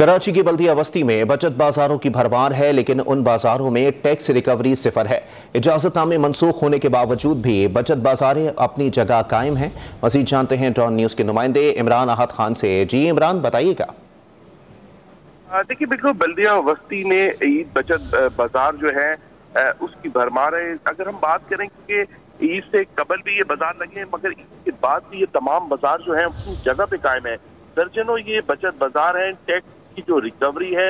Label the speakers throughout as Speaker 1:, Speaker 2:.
Speaker 1: कराची की बल्दिया बस्ती में बचत बाजारों की भरमार है, लेकिन उन बाजारों में टैक्स रिकवरी सिफर है। इजाजतनामे मनसूख होने के बावजूद भी बचत बाजारें अपनी जगह कायम हैं। मजीद जानते हैं डॉन न्यूज के नुमाइंदे इमरान अहद खान से। जी इमरान, बताइएगा।
Speaker 2: देखिए, बिल्कुल बल्दिया बस्ती में ईद बचत बाजार जो है उसकी भरमार है। अगर हम बात करें कि ईद से कबल भी ये बाजार लगे हैं, मगर ईद के बाद भी ये तमाम बाजार जो है अपनी जगह पे कायम है। दर्जनों ये बचत बाजार हैं। टैक्स की जो रिकवरी है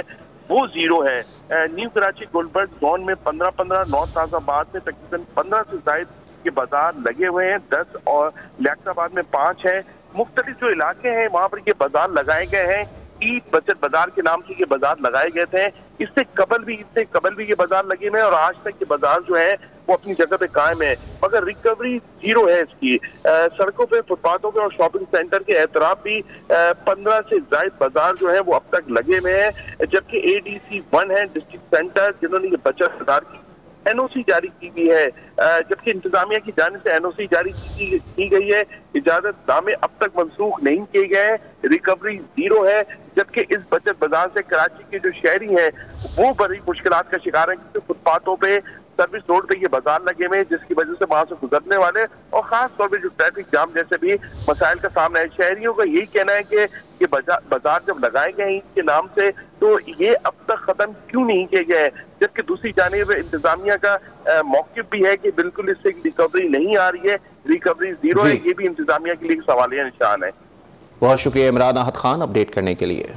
Speaker 2: वो जीरो है। न्यू कराची गोलबर्ग जोन में 15-15, नॉर्थ आजाबाद में तकरीबन 15 से ज्यादा के बाजार लगे हुए हैं। 10 और लियाकताबाद में 5 है। मुख्तलिफ जो इलाके हैं वहां पर ये बाजार लगाए गए हैं। ईद बचत बाजार के नाम से ये बाजार लगाए गए थे। इससे कबल भी ये बाजार लगे हुए हैं और आज तक ये बाजार जो है वो अपनी जगह पे कायम है, मगर रिकवरी जीरो है इसकी। सड़कों पे, फुटपाथों पे और शॉपिंग सेंटर के एतराफ भी 15 से ज्यादा बाजार जो है वो अब तक लगे हुए हैं। जबकि ADC 1 है डिस्ट्रिक्ट सेंटर, जिन्होंने ये बचत बाजार की NOC जारी की गई है, जबकि इंतजामिया की जानिब से NOC जारी की गई है। इजाजतनामे अब तक मनसूख नहीं किए गए हैं। रिकवरी जीरो है। जबकि इस बचत बाजार से कराची के जो शहरी हैं वो बड़ी मुश्किलात का शिकार हैं, क्योंकि फुटपाथों पे, सर्विस रोड पे ये बाजार लगे हुए हैं, जिसकी वजह से वहां से गुजरने वाले और खास तौर पे जो ट्रैफिक जाम जैसे भी मसाइल का सामना है। शहरियों का यही कहना है कि ये बाजार जब लगाए गए हैं इनके नाम से, तो ये अब तक खत्म क्यों नहीं किए गए। जबकि दूसरी जानिब इंतजामिया का मौक़िफ़ भी है कि बिल्कुल इससे रिकवरी नहीं आ रही है, रिकवरी जीरो है। ये भी इंतजामिया के लिए सवालिया निशान है।
Speaker 1: बहुत शुक्रिया इमरान अहद खान अपडेट करने के लिए।